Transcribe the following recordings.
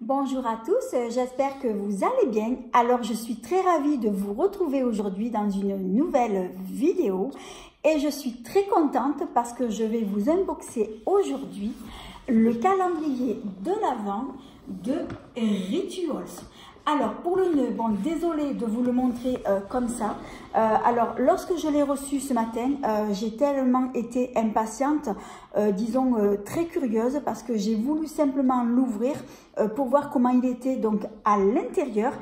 Bonjour à tous, j'espère que vous allez bien. Alors je suis très ravie de vous retrouver aujourd'hui dans une nouvelle vidéo et je suis très contente parce que je vais vous unboxer aujourd'hui le calendrier de l'Avent de Rituals. Alors pour le nœud, bon désolée de vous le montrer comme ça. Alors lorsque je l'ai reçu ce matin, j'ai tellement été impatiente, disons très curieuse, parce que j'ai voulu simplement l'ouvrir pour voir comment il était donc à l'intérieur.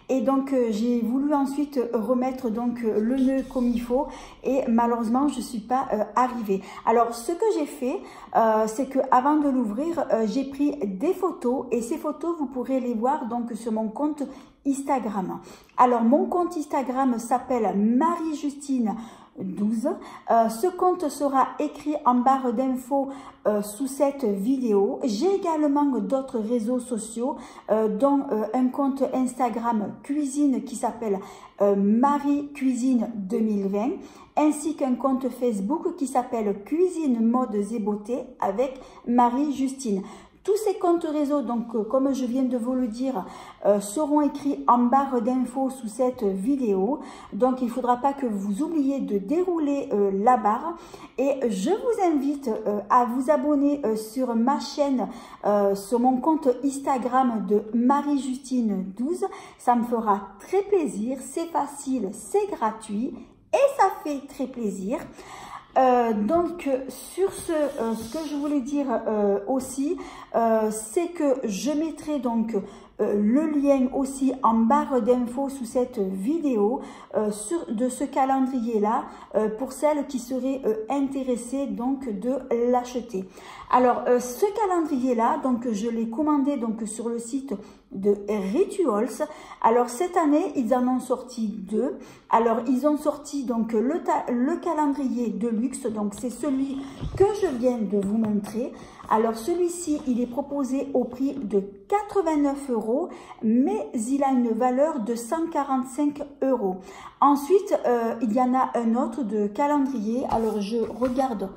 Et donc j'ai voulu ensuite remettre donc le nœud comme il faut et malheureusement je suis pas arrivée. Alors ce que j'ai fait, c'est que avant de l'ouvrir, j'ai pris des photos et ces photos vous pourrez les voir donc sur mon compte Instagram. Alors mon compte Instagram s'appelle Marie-Justine 12. Ce compte sera écrit en barre d'infos sous cette vidéo. J'ai également d'autres réseaux sociaux dont un compte Instagram cuisine qui s'appelle Marie Cuisine 2020 ainsi qu'un compte Facebook qui s'appelle Cuisine Modes et Beauté avec Marie-Justine. Tous ces comptes réseaux, donc comme je viens de vous le dire, seront écrits en barre d'infos sous cette vidéo. Donc il ne faudra pas que vous oubliez de dérouler la barre. Et je vous invite à vous abonner sur ma chaîne, sur mon compte Instagram de Marie-Justine 12. Ça me fera très plaisir, c'est facile, c'est gratuit et ça fait très plaisir. Donc sur ce que je voulais dire aussi, c'est que je mettrai donc le lien aussi en barre d'infos sous cette vidéo de ce calendrier là pour celles qui seraient intéressées donc de l'acheter. Alors ce calendrier là, donc je l'ai commandé donc sur le site de Rituals. Alors cette année ils en ont sorti deux. Alors ils ont sorti donc le calendrier de luxe, donc c'est celui que je viens de vous montrer. Alors celui-ci il est proposé au prix de 89 €, mais il a une valeur de 145 €. Ensuite il y en a un autre de calendrier. Alors je regarde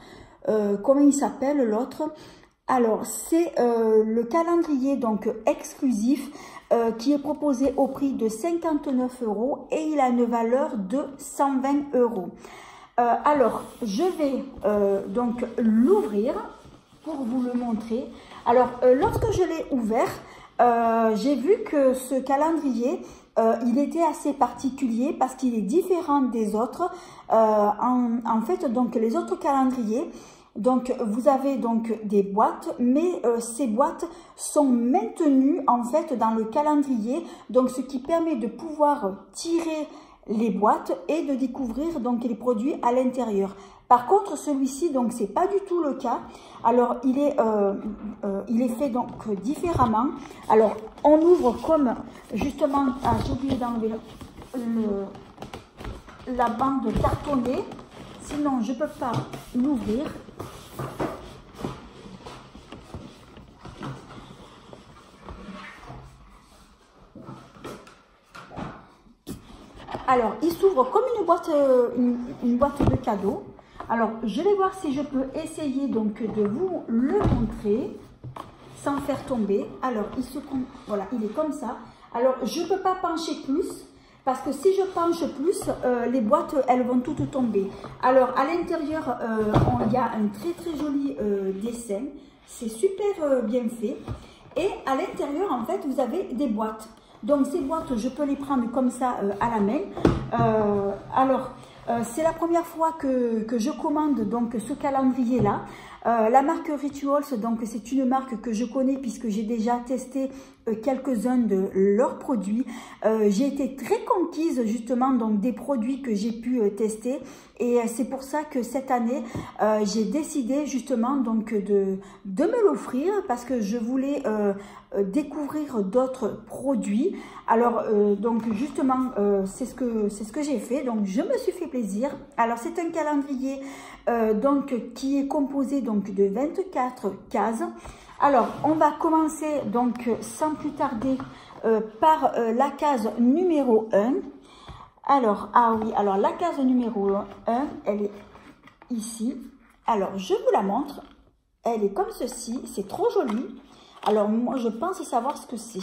comment il s'appelle l'autre. Alors c'est le calendrier donc exclusif qui est proposé au prix de 59 € et il a une valeur de 120 €. Alors je vais donc l'ouvrir pour vous le montrer. Alors lorsque je l'ai ouvert, j'ai vu que ce calendrier il était assez particulier parce qu'il est différent des autres. En fait donc les autres calendriers, donc vous avez donc des boîtes, mais ces boîtes sont maintenues en fait dans le calendrier, donc ce qui permet de pouvoir tirer les boîtes et de découvrir donc les produits à l'intérieur. Par contre celui-ci donc c'est pas du tout le cas. Alors il est fait donc différemment. Alors on ouvre comme justement, j'ai oublié d'enlever la bande cartonnée, sinon je peux pas l'ouvrir. Alors, il s'ouvre comme une boîte de cadeaux. Alors, je vais voir si je peux essayer donc de vous le montrer sans faire tomber. Alors, voilà, il est comme ça. Alors, je ne peux pas pencher plus parce que si je penche plus, les boîtes, elles vont toutes tomber. Alors, à l'intérieur, il y a un très très joli dessin. C'est super bien fait. Et à l'intérieur, en fait, vous avez des boîtes. Donc ces boîtes, je peux les prendre comme ça à la main. Alors, c'est la première fois que je commande donc ce calendrier-là. La marque Rituals, donc c'est une marque que je connais puisque j'ai déjà testé quelques-uns de leurs produits. J'ai été très conquise justement donc des produits que j'ai pu tester et c'est pour ça que cette année j'ai décidé justement donc de me l'offrir parce que je voulais découvrir d'autres produits. Alors donc justement c'est ce que j'ai fait, donc je me suis fait plaisir. Alors c'est un calendrier donc qui est composé donc de 24 cases. Alors on va commencer donc sans plus tarder par la case numéro 1. Alors alors la case numéro 1 elle est ici. Alors je vous la montre, elle est comme ceci, c'est trop joli. Alors, moi, je pense savoir ce que c'est.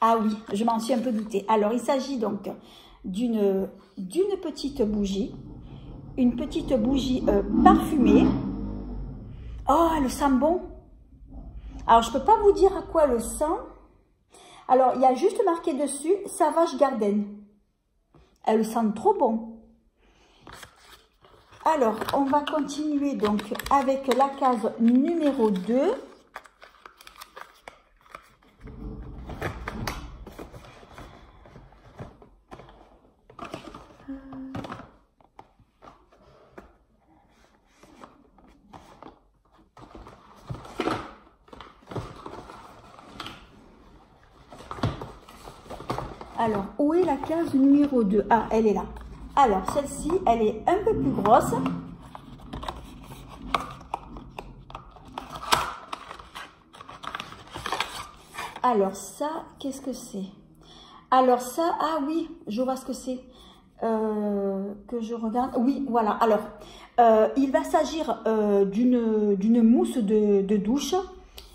Ah oui, je m'en suis un peu doutée. Alors, il s'agit donc d'une petite bougie. Une petite bougie parfumée. Oh, elle sent bon. Alors, je ne peux pas vous dire à quoi elle sent. Alors, il y a juste marqué dessus « Savage Garden ». Elle sent trop bon. Alors, on va continuer donc avec la case numéro 2. Alors, où est la case numéro 2? Ah, elle est là. Alors, celle-ci, elle est un peu plus grosse. Alors, ça, qu'est-ce que c'est? Alors, ça, ah oui, je vois ce que c'est. Que je regarde. Oui, voilà. Alors, il va s'agir d'une mousse de douche.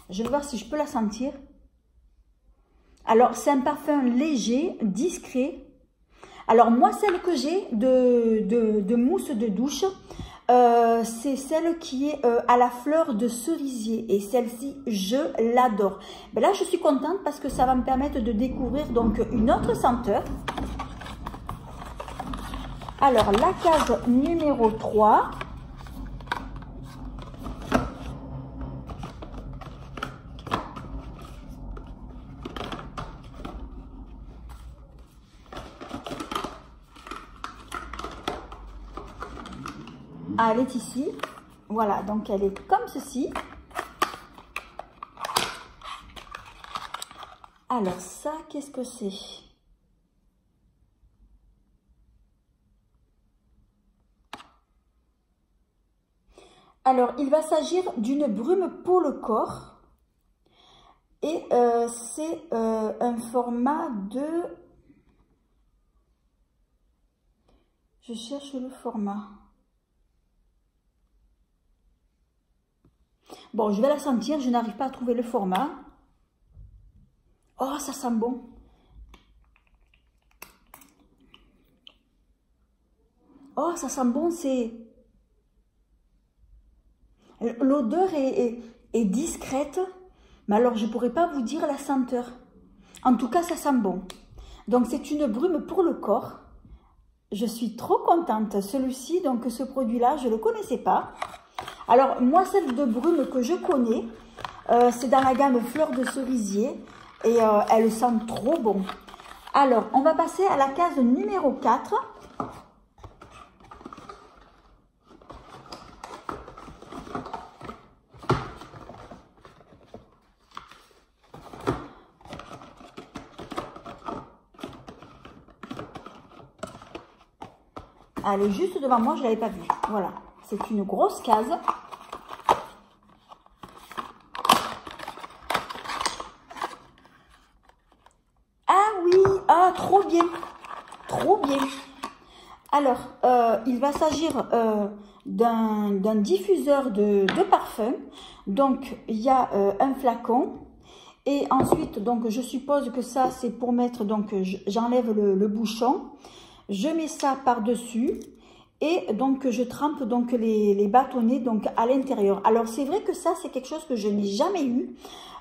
Je vais voir si je peux la sentir. Alors, c'est un parfum léger, discret. Alors, moi, celle que j'ai de mousse de douche, c'est celle qui est à la fleur de cerisier. Et celle-ci, je l'adore. Ben là, je suis contente parce que ça va me permettre de découvrir donc une autre senteur. Alors, la case numéro 3. Ah, elle est ici. Voilà, donc elle est comme ceci. Alors ça, qu'est-ce que c'est? Alors, il va s'agir d'une brume pour le corps. Et c'est un format de... Je cherche le format. Bon, je vais la sentir, je n'arrive pas à trouver le format. Oh, ça sent bon. Oh, ça sent bon, c'est... L'odeur est discrète, mais alors je ne pourrais pas vous dire la senteur. En tout cas, ça sent bon. Donc, c'est une brume pour le corps. Je suis trop contente. Celui-ci, donc ce produit-là, je ne le connaissais pas. Alors, moi, celle de brume que je connais, c'est dans la gamme fleur de cerisier et elle sent trop bon. Alors, on va passer à la case numéro 4. Elle est juste devant moi, je ne l'avais pas vue. Voilà, c'est une grosse case. Ah oui, ah trop bien, trop bien. Alors, il va s'agir d'un diffuseur de parfum. Donc, il y a un flacon. Et ensuite, donc, je suppose que ça, c'est pour mettre, donc, j'enlève le bouchon. Je mets ça par-dessus et donc je trempe donc les bâtonnets donc à l'intérieur. Alors c'est vrai que ça c'est quelque chose que je n'ai jamais eu,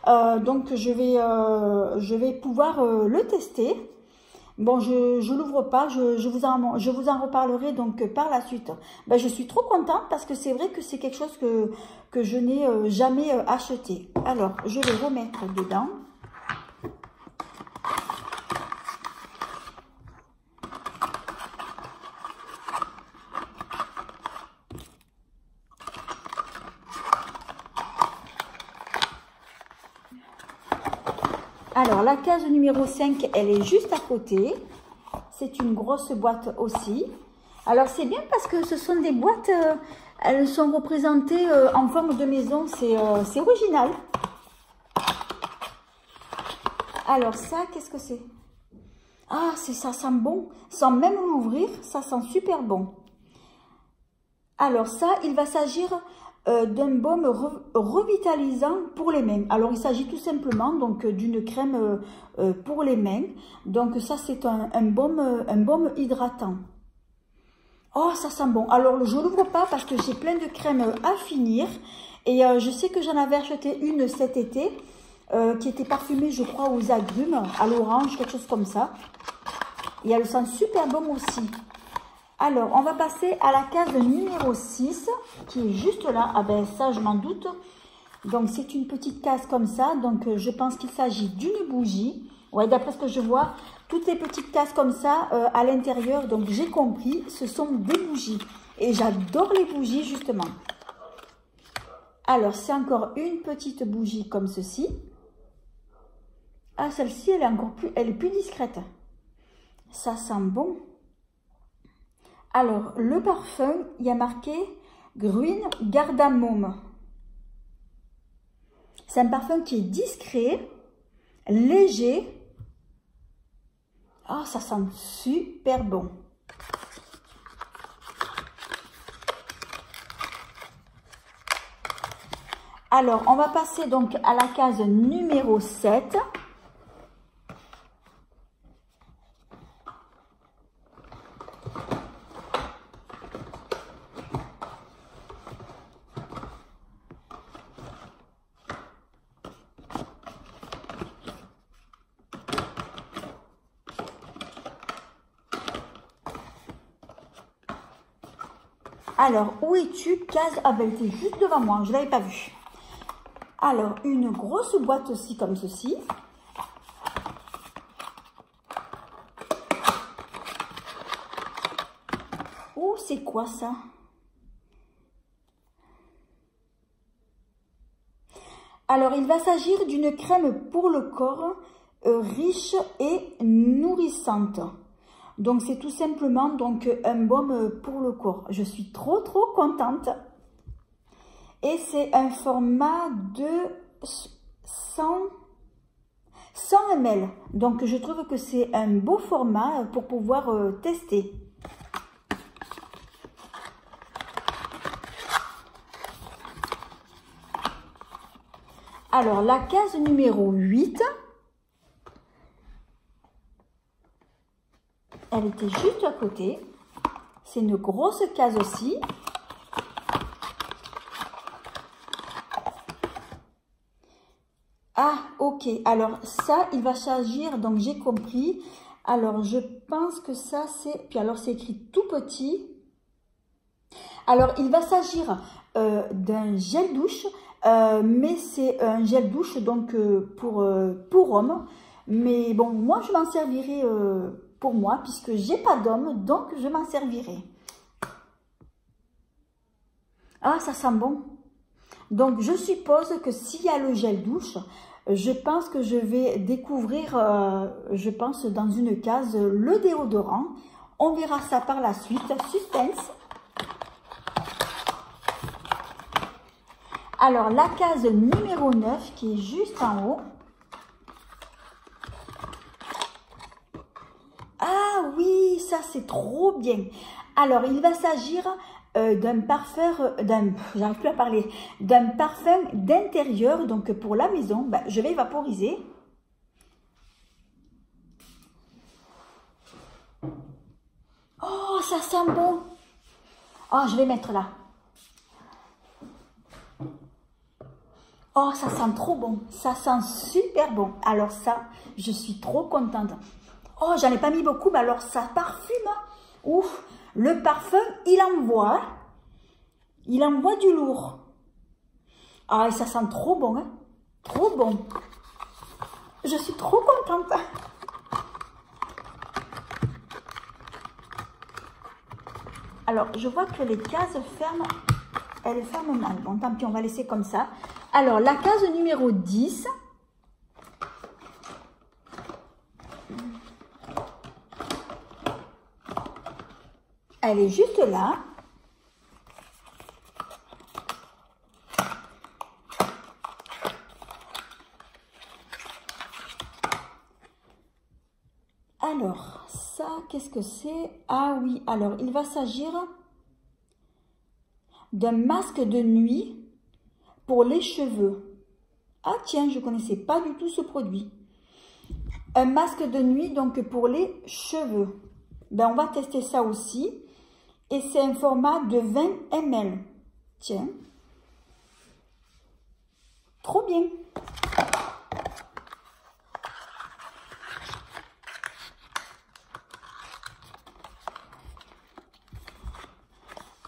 donc je vais pouvoir le tester. Bon, je l'ouvre pas, je vous en reparlerai donc par la suite. Ben, je suis trop contente parce que c'est vrai que c'est quelque chose que je n'ai jamais acheté. Alors je vais remettre dedans. Alors, la case numéro 5, elle est juste à côté. C'est une grosse boîte aussi. Alors, c'est bien parce que ce sont des boîtes, elles sont représentées en forme de maison. C'est original. Alors, ça, qu'est-ce que c'est? Ah, ça sent bon. Sans même l'ouvrir, ça sent super bon. Alors, ça, il va s'agir d'un baume revitalisant pour les mains. Alors, il s'agit tout simplement donc d'une crème pour les mains. Donc, ça, c'est un baume hydratant. Oh, ça sent bon. Alors, je ne l'ouvre pas parce que j'ai plein de crèmes à finir. Et je sais que j'en avais acheté une cet été qui était parfumée, je crois, aux agrumes, à l'orange, quelque chose comme ça. Et elle sent super bon aussi. Alors, on va passer à la case numéro 6, qui est juste là. Ah ben, ça, je m'en doute. Donc, c'est une petite case comme ça. Donc, je pense qu'il s'agit d'une bougie. Ouais, d'après ce que je vois, toutes les petites cases comme ça à l'intérieur. Donc, j'ai compris, ce sont des bougies. Et j'adore les bougies, justement. Alors, c'est encore une petite bougie comme ceci. Ah, celle-ci, elle est plus discrète. Ça sent bon. Alors, le parfum, il y a marqué Green Cardamome. C'est un parfum qui est discret, léger. Ah, ça sent super bon. Alors, on va passer donc à la case numéro 7. Alors, où es-tu, case? Ah ben, elle était juste devant moi, je ne l'avais pas vue. Alors, une grosse boîte aussi comme ceci. Oh, c'est quoi ça? Alors, il va s'agir d'une crème pour le corps riche et nourrissante. Donc, c'est tout simplement donc, un baume pour le corps. Je suis trop contente. Et c'est un format de 100 ml. Donc, je trouve que c'est un beau format pour pouvoir tester. Alors, la case numéro 8. Elle était juste à côté. C'est une grosse case aussi. Ah, ok. Alors, ça, il va s'agir, donc j'ai compris. Alors, je pense que ça, c'est... Puis alors, c'est écrit tout petit. Alors, il va s'agir d'un gel douche. Mais c'est un gel douche, donc, pour homme. Mais bon, moi, je m'en servirai pour moi, puisque j'ai pas d'homme, donc je m'en servirai. Ah, ça sent bon. Donc, je suppose que s'il y a le gel douche, je pense que je vais découvrir, je pense, dans une case, le déodorant. On verra ça par la suite. Suspense. Alors, la case numéro 9, qui est juste en haut. Ah oui, ça c'est trop bien. Alors, il va s'agir d'un parfum, j'arrive plus à parler, d'un parfum d'intérieur, donc pour la maison. Ben, je vais vaporiser. Oh, ça sent bon. Oh, je vais mettre là. Oh, ça sent trop bon. Ça sent super bon. Alors ça, je suis trop contente. Oh, j'en ai pas mis beaucoup, mais alors ça parfume. Ouf, le parfum, il envoie. Il envoie du lourd. Ah, et ça sent trop bon, hein. Trop bon. Je suis trop contente. Alors, je vois que les cases ferment. Elles ferment mal. Bon, tant pis, on va laisser comme ça. Alors, la case numéro 10. Elle est juste là. Alors, ça, qu'est-ce que c'est? Ah oui, alors, il va s'agir d'un masque de nuit pour les cheveux. Ah tiens, je ne connaissais pas du tout ce produit. Un masque de nuit, donc pour les cheveux. Ben, on va tester ça aussi. Et c'est un format de 20 ml. Tiens. Trop bien.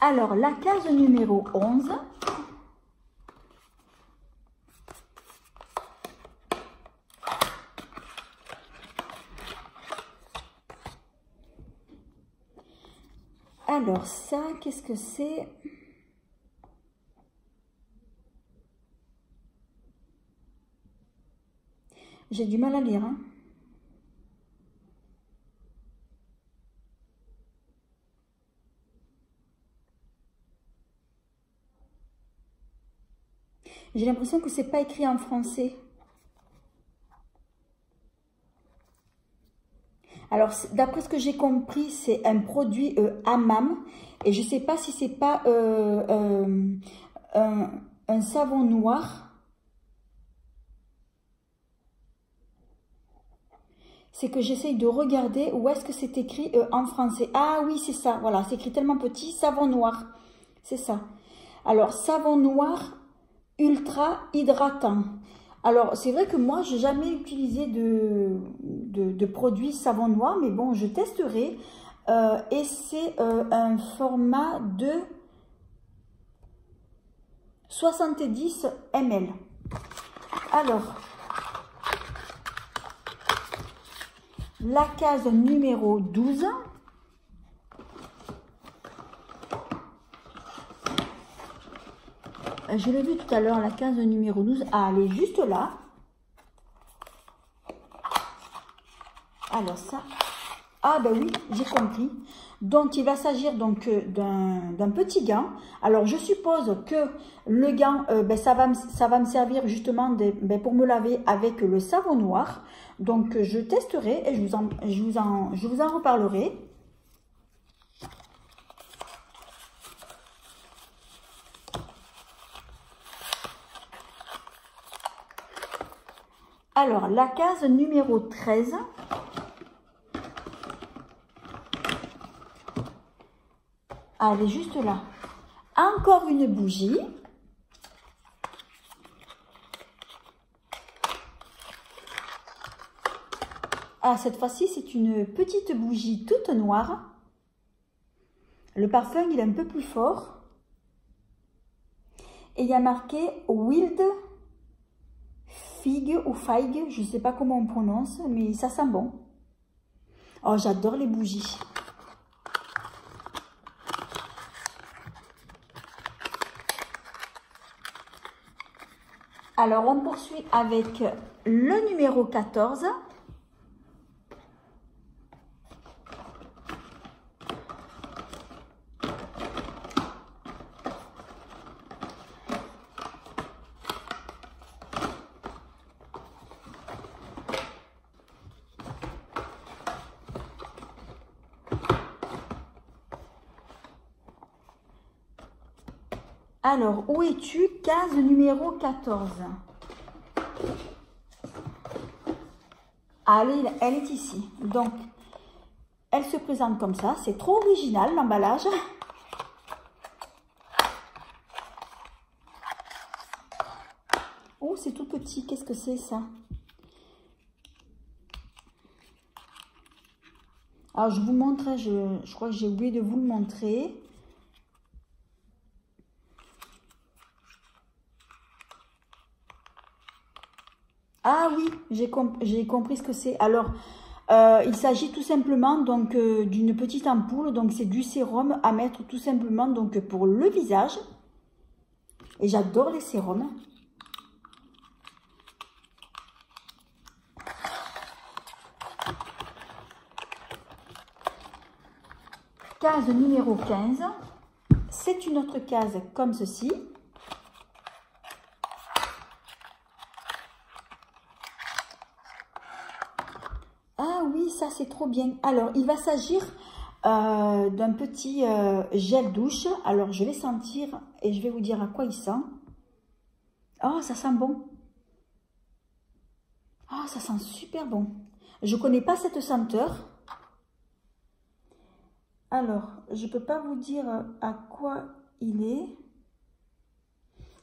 Alors, la case numéro 11. Alors ça, qu'est-ce que c'est? J'ai du mal à lire. Hein. J'ai l'impression que c'est pas écrit en français. Alors, d'après ce que j'ai compris, c'est un produit hammam. Et je ne sais pas si c'est pas un savon noir. C'est que j'essaye de regarder où est-ce que c'est écrit en français. Ah oui, c'est ça. Voilà, c'est écrit tellement petit. Savon noir. C'est ça. Alors, savon noir ultra hydratant. Alors, c'est vrai que moi, je n'ai jamais utilisé de produits savon noir, mais bon, je testerai. Et c'est un format de 70 ml. Alors, la case numéro 12. Je l'ai vu tout à l'heure, la case numéro 12. Ah, elle est juste là. Alors ça. Ah ben oui, j'ai compris. Donc il va s'agir donc d'un petit gant. Alors je suppose que le gant, ça va me servir justement pour me laver avec le savon noir. Donc je testerai et je vous en reparlerai. Alors, la case numéro 13. Ah, elle est juste là. Encore une bougie. Ah, cette fois-ci, c'est une petite bougie toute noire. Le parfum, il est un peu plus fort. Et il y a marqué Wild Figue ou Figue, je ne sais pas comment on prononce, mais ça sent bon. Oh, j'adore les bougies. Alors, on poursuit avec le numéro 14. Alors, où es-tu? Case numéro 14. Allez, elle est ici. Donc, elle se présente comme ça. C'est trop original, l'emballage. Oh, c'est tout petit. Qu'est-ce que c'est, ça? Alors, je vous montre. Je crois que j'ai oublié de vous le montrer. Ah oui, j'ai compris ce que c'est. Alors, il s'agit tout simplement donc d'une petite ampoule. Donc, c'est du sérum à mettre tout simplement donc pour le visage. Et j'adore les sérums. Case numéro 15. C'est une autre case comme ceci. Ah oui, ça c'est trop bien. Alors, il va s'agir d'un petit gel douche. Alors, je vais sentir et je vais vous dire à quoi il sent. Oh, ça sent bon. Oh, ça sent super bon. Je ne connais pas cette senteur. Alors, je ne peux pas vous dire à quoi il est.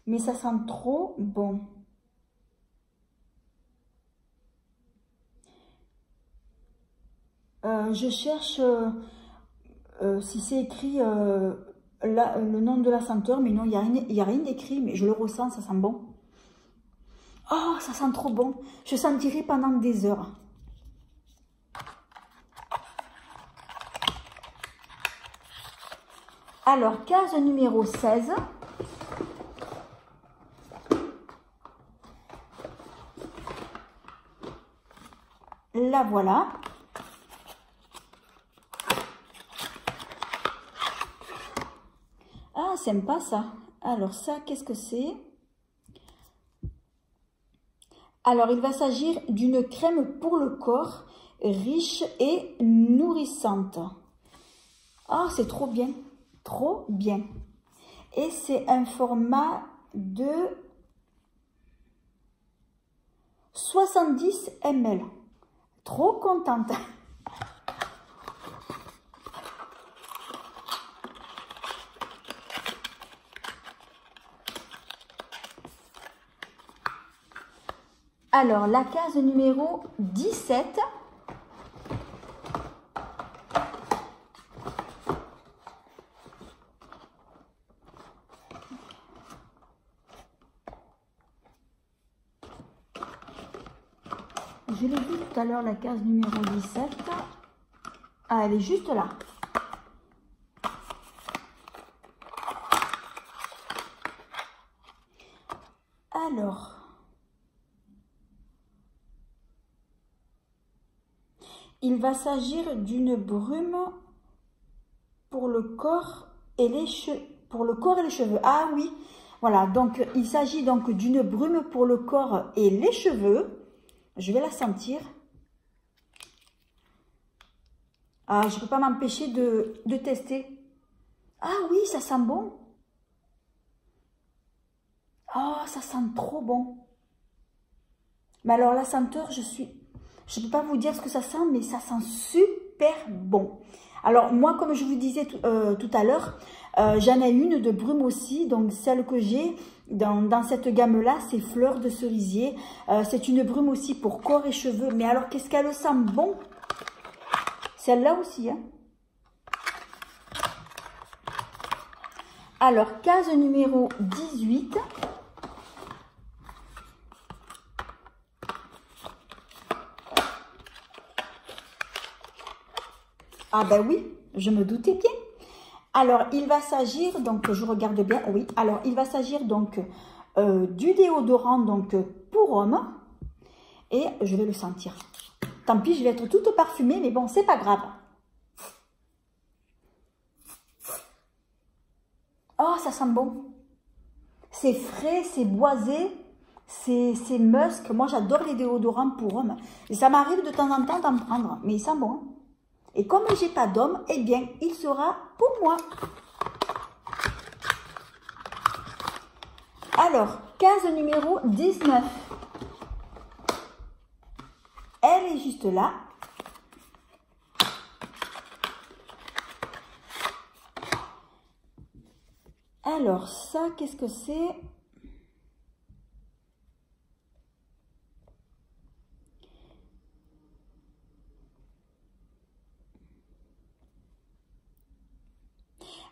Mais ça sent trop bon. Je cherche si c'est écrit le nom de la senteur, mais non, il n'y a rien d'écrit, mais je le ressens, ça sent bon. Oh, ça sent trop bon. Je sentirai pendant des heures. Alors, case numéro 16. La voilà. Ah, sympa ça. Alors ça, qu'est-ce que c'est? Alors, il va s'agir d'une crème pour le corps, riche et nourrissante. Ah, c'est trop bien. Trop bien. Et c'est un format de 70 ml. Trop contente. Alors, la case numéro 17. Je l'ai vu tout à l'heure, la case numéro 17. Ah, elle est juste là. Alors, il va s'agir d'une brume pour le corps et les cheveux. Ah oui, voilà. Donc, il s'agit donc d'une brume pour le corps et les cheveux. Je vais la sentir. Ah, je ne peux pas m'empêcher de tester. Ah oui, ça sent bon. Oh, ça sent trop bon. Mais alors, la senteur, je ne peux pas vous dire ce que ça sent, mais ça sent super bon. Alors, moi, comme je vous disais tout à l'heure, j'en ai une de brume aussi. Donc, celle que j'ai dans cette gamme-là, c'est Fleur de Cerisier. C'est une brume aussi pour corps et cheveux. Mais alors, qu'est-ce qu'elle sent bon? Celle-là aussi, hein. Alors, case numéro 18. Ah ben oui, je me doutais bien. Alors, il va s'agir, donc je regarde bien, oui. Alors, il va s'agir donc du déodorant donc pour homme. Et je vais le sentir. Tant pis, je vais être toute parfumée, mais bon, c'est pas grave. Oh, ça sent bon. C'est frais, c'est boisé, c'est musk. Moi, j'adore les déodorants pour hommes. Et ça m'arrive de temps en temps d'en prendre, mais il sent bon. Et comme j'ai pas d'homme, eh bien, il sera pour moi. Alors, case numéro 19. Elle est juste là. Alors, ça, qu'est-ce que c'est?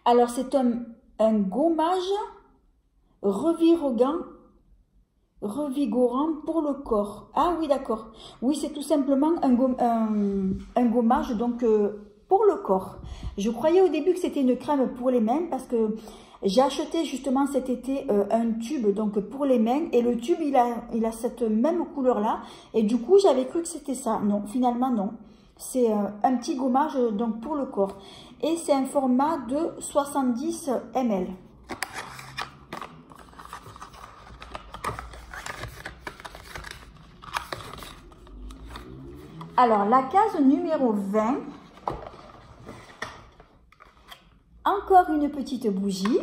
Alors, c'est un gommage revigorant pour le corps. Ah oui, d'accord. Oui, c'est tout simplement un gommage donc pour le corps. Je croyais au début que c'était une crème pour les mains parce que j'ai acheté justement cet été un tube donc pour les mains et le tube il a cette même couleur là et du coup j'avais cru que c'était ça. Non, finalement non. C'est un petit gommage donc pour le corps et c'est un format de 70 ml. Alors, la case numéro 20, encore une petite bougie.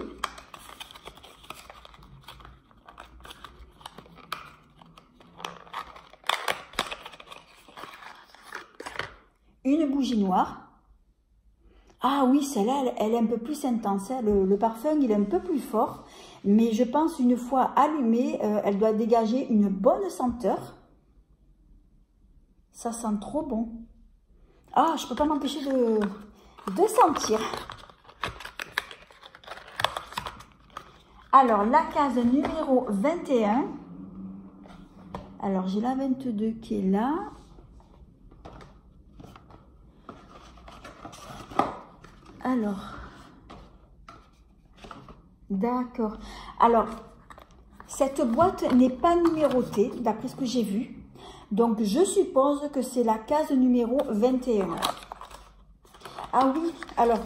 une bougie noire. Ah oui, celle-là, elle est un peu plus intense. Hein. Le parfum, il est un peu plus fort. Mais je pense, une fois allumée, elle doit dégager une bonne senteur. Ça sent trop bon. Ah, je ne peux pas m'empêcher de sentir. Alors, la case numéro 21. Alors, j'ai la 22 qui est là. Alors, d'accord. Alors, cette boîte n'est pas numérotée, d'après ce que j'ai vu. Donc, je suppose que c'est la case numéro 21. Ah oui, alors,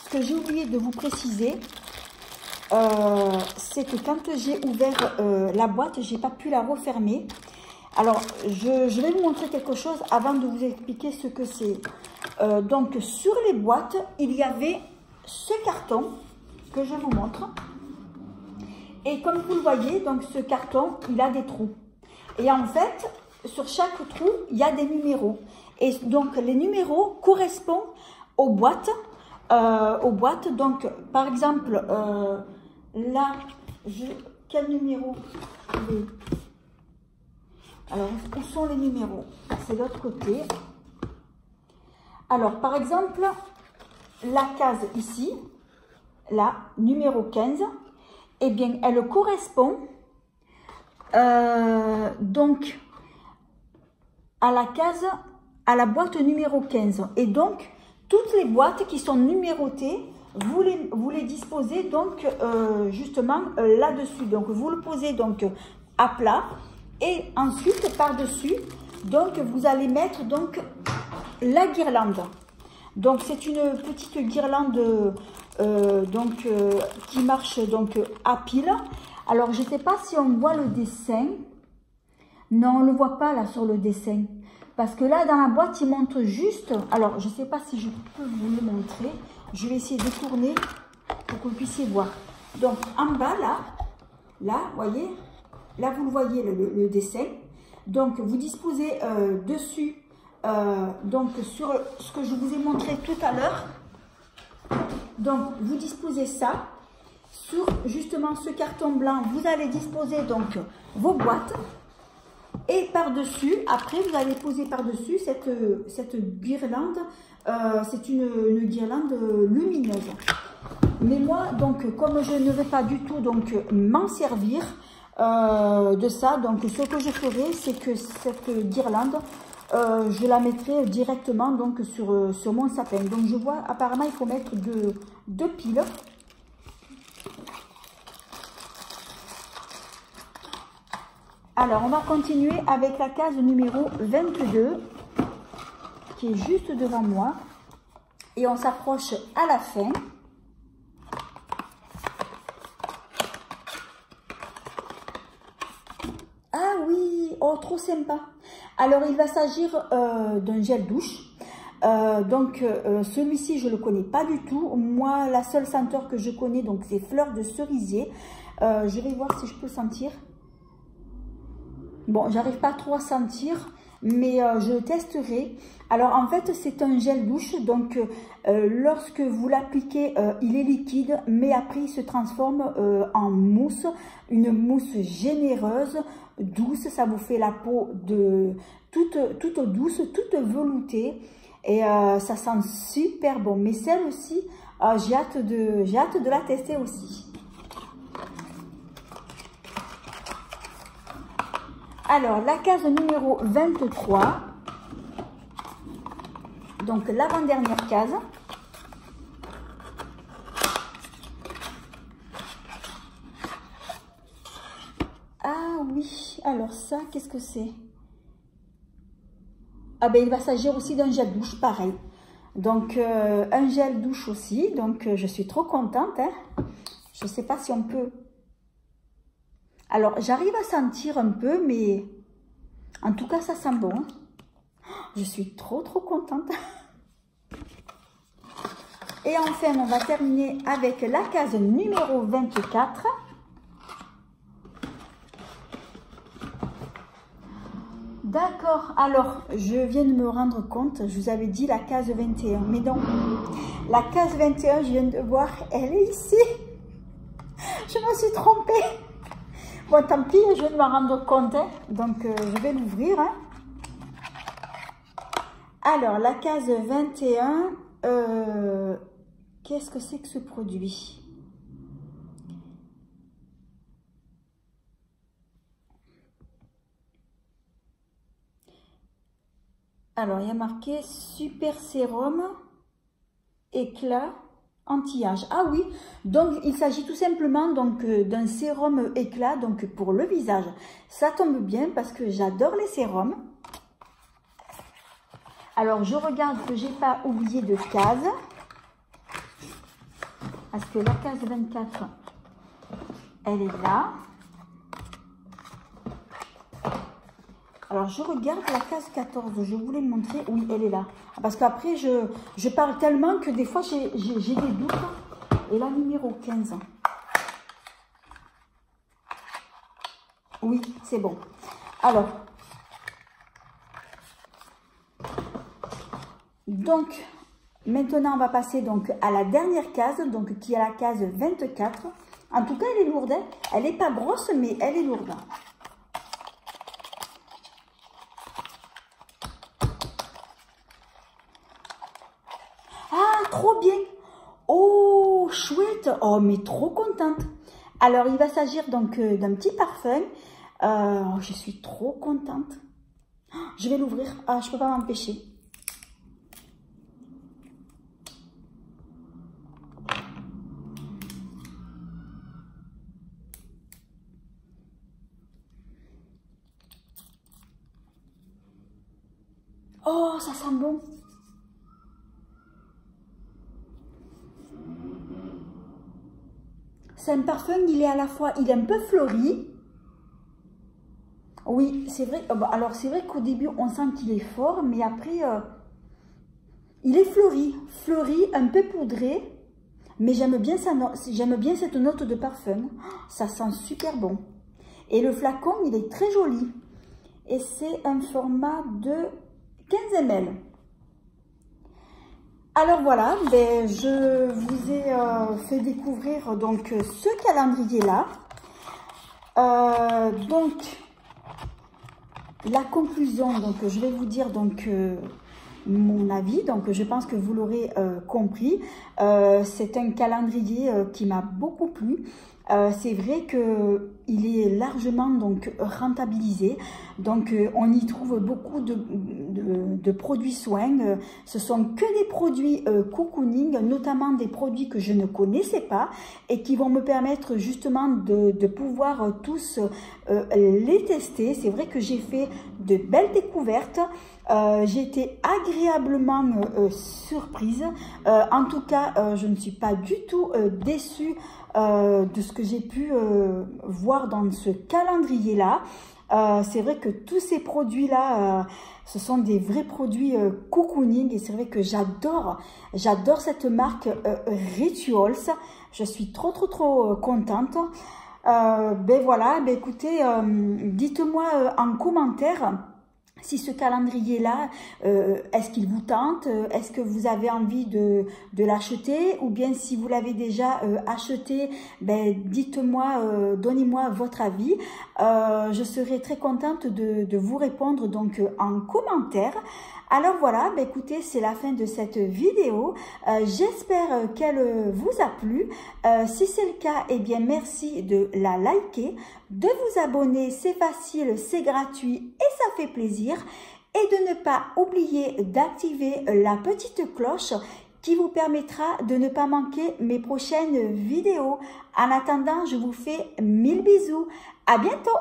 ce que j'ai oublié de vous préciser, c'est que quand j'ai ouvert la boîte, j'ai pas pu la refermer. Alors, je vais vous montrer quelque chose avant de vous expliquer ce que c'est. Donc, sur les boîtes, il y avait ce carton que je vous montre. Et comme vous le voyez, donc ce carton, il a des trous. Et en fait, sur chaque trou, il y a des numéros. Et donc, les numéros correspondent aux boîtes. Donc, par exemple, là, quel numéro? Alors, où sont les numéros? C'est l'autre côté. Alors, par exemple, la case ici, là, numéro 15, eh bien, elle correspond donc à la case, à la boîte numéro 15. Et donc, toutes les boîtes qui sont numérotées, vous les disposez donc justement là-dessus. Donc, vous le posez donc à plat. Et ensuite, par-dessus, donc, vous allez mettre donc la guirlande. Donc, c'est une petite guirlande qui marche donc à pile. Alors, je ne sais pas si on voit le dessin. Non, on ne le voit pas là sur le dessin. Parce que là, dans la boîte, il montre juste... Alors, je ne sais pas si je peux vous le montrer. Je vais essayer de tourner pour que vous puissiez voir. Donc, en bas, là, vous voyez, là, vous le voyez, le dessin. Donc, vous disposez dessus, donc, sur ce que je vous ai montré tout à l'heure. Donc, vous disposez ça. Sur, justement, ce carton blanc, vous allez disposer, donc, vos boîtes. Et par-dessus, après, vous allez poser par-dessus cette guirlande. C'est une guirlande lumineuse. Mais moi, donc, comme je ne vais pas du tout donc m'en servir de ça, donc ce que je ferai, c'est que cette guirlande, je la mettrai directement donc sur mon sapin. Donc, je vois, apparemment, il faut mettre deux piles. Alors, on va continuer avec la case numéro 22, qui est juste devant moi. Et on s'approche à la fin. Ah oui, oh, trop sympa. Alors, il va s'agir d'un gel douche. Celui-ci, je ne le connais pas du tout. Moi, la seule senteur que je connais, donc, c'est fleurs de cerisier. Je vais voir si je peux sentir. Bon, j'arrive pas trop à sentir, mais je le testerai. Alors, en fait, c'est un gel douche. Donc, lorsque vous l'appliquez, il est liquide, mais après, il se transforme en mousse. Une mousse généreuse, douce. Ça vous fait la peau toute douce, toute veloutée. Et ça sent super bon. Mais celle-ci, j'ai hâte de la tester aussi. Alors, la case numéro 23, donc l'avant-dernière case. Ah oui, alors ça, qu'est-ce que c'est? Ah ben, il va s'agir aussi d'un gel douche, pareil. Donc, un gel douche aussi, donc je suis trop contente. Hein. Je ne sais pas si on peut... Alors, j'arrive à sentir un peu, mais en tout cas, ça sent bon. Je suis trop contente. Et enfin, on va terminer avec la case numéro 24. D'accord, alors je viens de me rendre compte, je vous avais dit la case 21, mais non, la case 21, je viens de voir, elle est ici. Je me suis trompée. Bon, tant pis, je viens de me rendre compte, hein. Donc je vais l'ouvrir. Hein. Alors, la case 21, qu'est-ce que c'est que ce produit ? Alors, il y a marqué Super Sérum Éclat Anti-âge. Ah oui, donc il s'agit tout simplement d'un sérum éclat donc pour le visage. Ça tombe bien parce que j'adore les sérums. Alors, je regarde que j'ai pas oublié de case. Parce que la case 24, elle est là. Alors, je regarde la case 14. Je voulais montrer. Oui, elle est là. Parce qu'après, je parle tellement que des fois, j'ai des doutes. Et la numéro 15. Oui, c'est bon. Alors, donc, maintenant, on va passer donc à la dernière case, donc qui est la case 24. En tout cas, elle est lourde. Hein. Elle n'est pas grosse, mais elle est lourde. Ah, trop bien. Oh, chouette. Oh, mais trop contente. Alors, il va s'agir donc d'un petit parfum. Je suis trop contente. Je vais l'ouvrir. Ah, je ne peux pas m'empêcher. Oh, ça sent bon. C'est un parfum, il est à la fois, il est un peu fleuri. Oui, c'est vrai. Alors, c'est vrai qu'au début, on sent qu'il est fort, mais après, il est fleuri. Fleuri, un peu poudré. Mais j'aime bien cette note de parfum. Ça sent super bon. Et le flacon, il est très joli. Et c'est un format de 15 ml. Alors voilà, ben, je vous ai fait découvrir donc ce calendrier-là. Donc, la conclusion, donc je vais vous dire donc mon avis. Donc, je pense que vous l'aurez compris. C'est un calendrier qui m'a beaucoup plu. C'est vrai qu'il est largement donc rentabilisé. Donc, on y trouve beaucoup de produits soins. Ce sont que des produits cocooning, notamment des produits que je ne connaissais pas et qui vont me permettre justement de pouvoir tous les tester. C'est vrai que j'ai fait de belles découvertes. J'ai été agréablement surprise. En tout cas, je ne suis pas du tout déçue de ce que j'ai pu voir dans ce calendrier-là. C'est vrai que tous ces produits-là, ce sont des vrais produits cocooning et c'est vrai que j'adore cette marque Rituals. Je suis trop contente. Ben voilà, ben écoutez, dites-moi en commentaire si ce calendrier-là, est-ce qu'il vous tente? Est-ce que vous avez envie de l'acheter? Ou bien si vous l'avez déjà acheté, ben, dites-moi, donnez-moi votre avis. Je serai très contente de vous répondre donc en commentaire. Alors voilà, ben écoutez, c'est la fin de cette vidéo. J'espère qu'elle vous a plu. Si c'est le cas, eh bien merci de la liker, de vous abonner, c'est facile, c'est gratuit et ça fait plaisir. Et de ne pas oublier d'activer la petite cloche qui vous permettra de ne pas manquer mes prochaines vidéos. En attendant, je vous fais 1000 bisous. À bientôt!